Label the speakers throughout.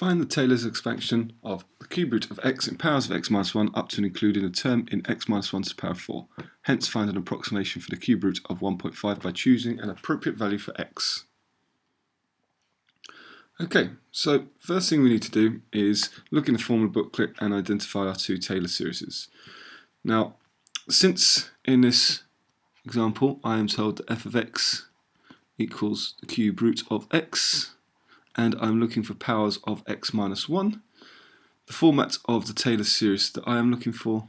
Speaker 1: Find the Taylor's expansion of the cube root of x in powers of x minus 1 up to and including a term in x minus 1 to the power of 4. Hence find an approximation for the cube root of 1.5 by choosing an appropriate value for x. Okay, so first thing we need to do is look in the formula booklet and identify our two Taylor series. Now, since in this example I am told that f of x equals the cube root of x, and I'm looking for powers of x minus 1, the format of the Taylor series that I am looking for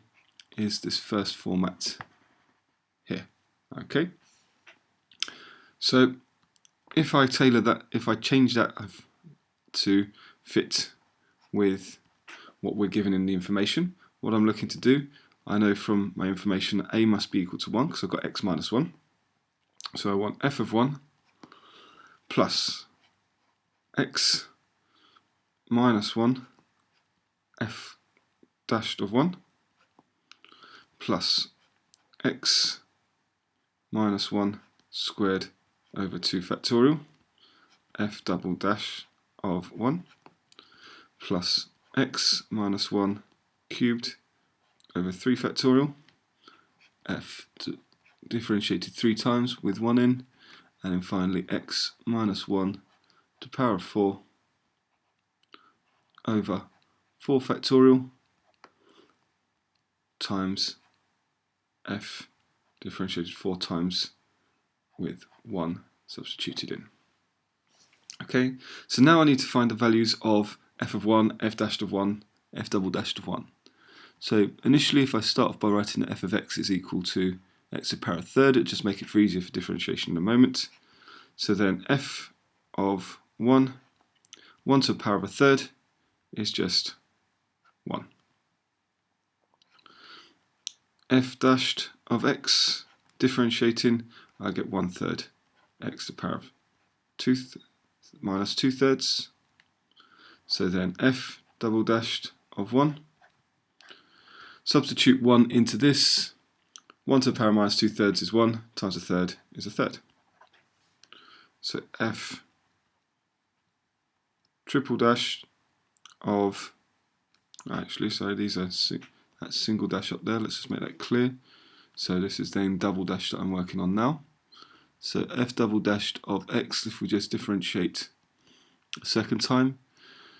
Speaker 1: is this first format here. Okay, so if I change that to fit with what we're given in the information, what I'm looking to do, I know from my information that a must be equal to 1 because I've got x minus 1. So I want f of 1 plus x minus 1 f dashed of 1 plus x minus 1 squared over 2 factorial f double dash of 1 plus x minus 1 cubed over 3 factorial f differentiated 3 times with 1 in, and then finally x minus 1 to the power of 4 over 4 factorial times f differentiated 4 times with 1 substituted in. Okay, so now I need to find the values of f of 1, f dashed of 1, f double dashed of 1. So initially, if I start off by writing that f of x is equal to x to the power of third, it'll just make it easier for differentiation in a moment. So then f of 1 to the power of a third is just 1. F dashed of x, differentiating, I get 1/3 x to the power of minus 2/3. So then f double dashed of 1. Substitute 1 into this. 1 to the power of minus 2/3 is 1, times a third is a third. So f triple dash of, actually, sorry, these are that single dash up there, let's just make that clear. So this is then double dash that I'm working on now. So f double dashed of x, if we just differentiate a second time,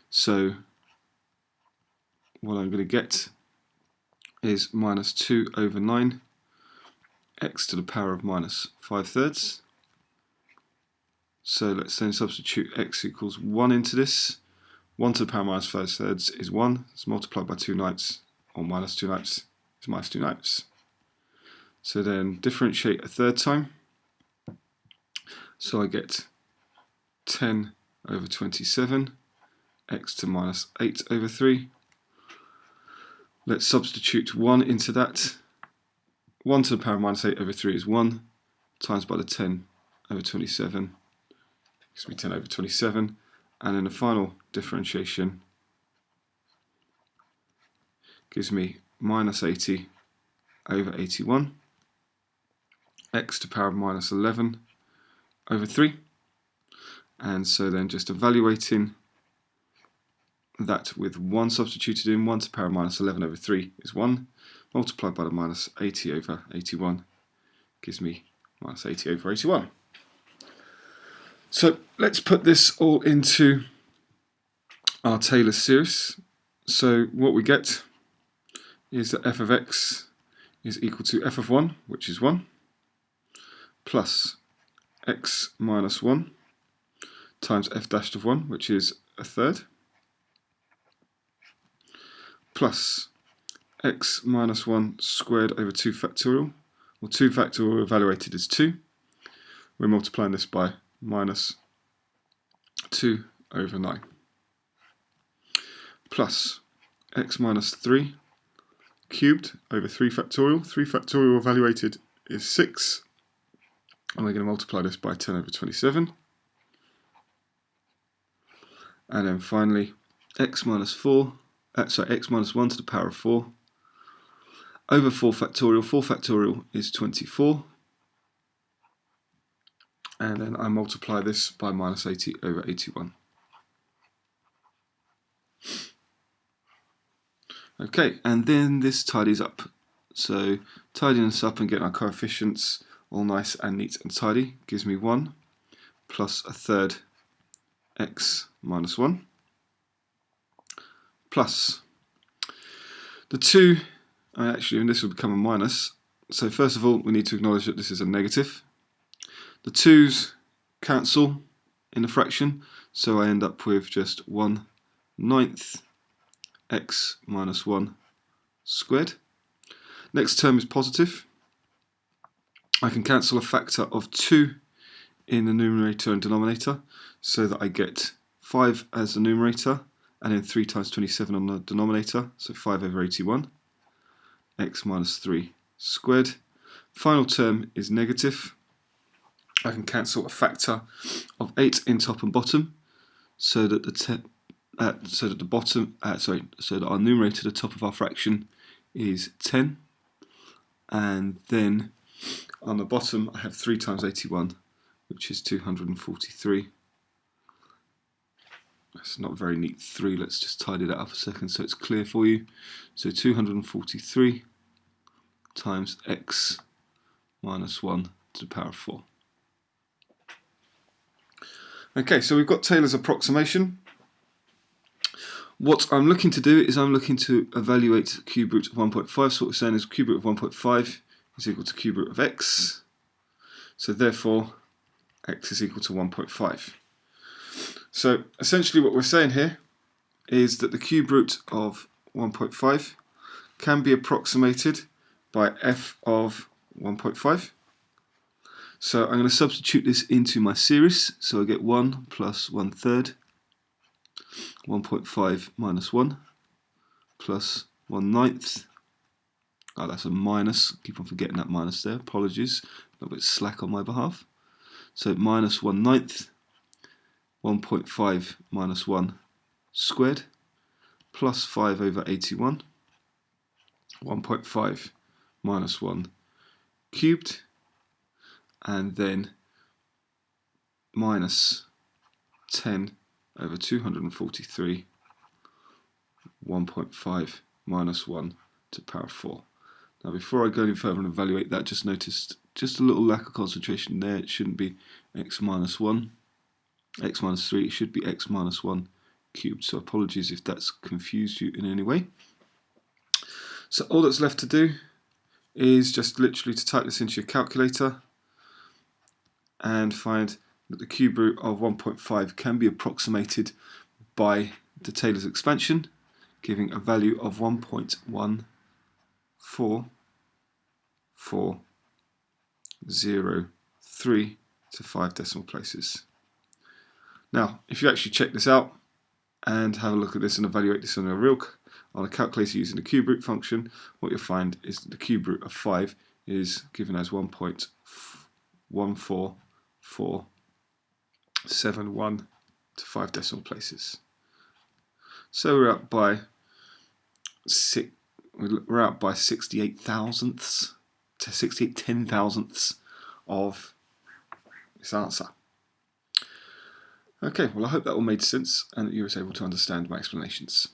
Speaker 1: so what I'm going to get is minus 2 over 9 x to the power of minus 5/3. So let's then substitute x equals 1 into this. 1 to the power of minus 5/3 is 1. It's multiplied by 2/9, or minus 2/9 is minus 2/9. So then differentiate a third time. So I get 10 over 27, x to minus 8 over 3. Let's substitute 1 into that. 1 to the power of minus 8 over 3 is 1, times by the 10 over 27, gives me 10 over 27, and then the final differentiation gives me minus 80 over 81, x to the power of minus 11 over 3, and so then just evaluating that with 1 substituted in, 1 to the power of minus 11 over 3 is 1, multiplied by the minus 80 over 81 gives me minus 80 over 81. So let's put this all into our Taylor series. So what we get is that f of x is equal to f of 1, which is 1, plus x minus 1 times f dashed of 1, which is a third, plus x minus 1 squared over 2 factorial, or 2 factorial evaluated as 2. We're multiplying this by minus 2 over 9, plus x minus 3 cubed over 3 factorial. 3 factorial evaluated is 6, and we're going to multiply this by 10 over 27. And then finally, x minus 1 to the power of 4 over 4 factorial. 4 factorial is 24. And then I multiply this by minus 80 over 81. Okay, and then this tidies up. So tidying this up and getting our coefficients all nice and neat and tidy gives me 1 plus a third x minus 1 plus the 2, actually, and this will become a minus. So first of all, we need to acknowledge that this is a negative. The 2's cancel in the fraction, so I end up with just 1/9 x minus 1 squared. Next term is positive. I can cancel a factor of 2 in the numerator and denominator, so that I get 5 as the numerator and then 3 times 27 on the denominator, so 5/81, x minus 3 squared. Final term is negative. I can cancel a factor of 8 in top and bottom, so that our numerator, the top of our fraction, is 10, and then on the bottom I have 3 times 81, which is 243. That's not very neat 3, let's just tidy that up a second so it's clear for you. So 243 times x minus 1 to the power of 4. Okay, so we've got Taylor's approximation. What I'm looking to do is I'm looking to evaluate the cube root of 1.5. So what we're saying is cube root of 1.5 is equal to cube root of x. So therefore, x is equal to 1.5. So essentially what we're saying here is that the cube root of 1.5 can be approximated by f of 1.5. So I'm going to substitute this into my series. So I get 1 plus 1/3, 1.5 minus 1, plus 1/9. Oh, that's a minus. Keep on forgetting that minus there. Apologies. A little bit slack on my behalf. So minus 1/9, 1.5 minus 1 squared, plus 5/81, 1.5 minus 1 cubed, and then minus 10/243, 1.5 minus 1 to the power of 4. Now before I go any further and evaluate that, just noticed just a little lack of concentration there. It shouldn't be x minus 1, x minus 3, it should be x minus 1 cubed. So apologies if that's confused you in any way. So all that's left to do is just literally to type this into your calculator and find that the cube root of 1.5 can be approximated by the Taylor's expansion, giving a value of 1.1443 to 5 decimal places. Now, if you actually check this out and have a look at this and evaluate this on a calculator using the cube root function, what you'll find is that the cube root of 5 is given as 1.14471 to 5 decimal places. So we're out by 68 thousandths to 68 10,000ths of this answer. Okay, well I hope that all made sense and that you were able to understand my explanations.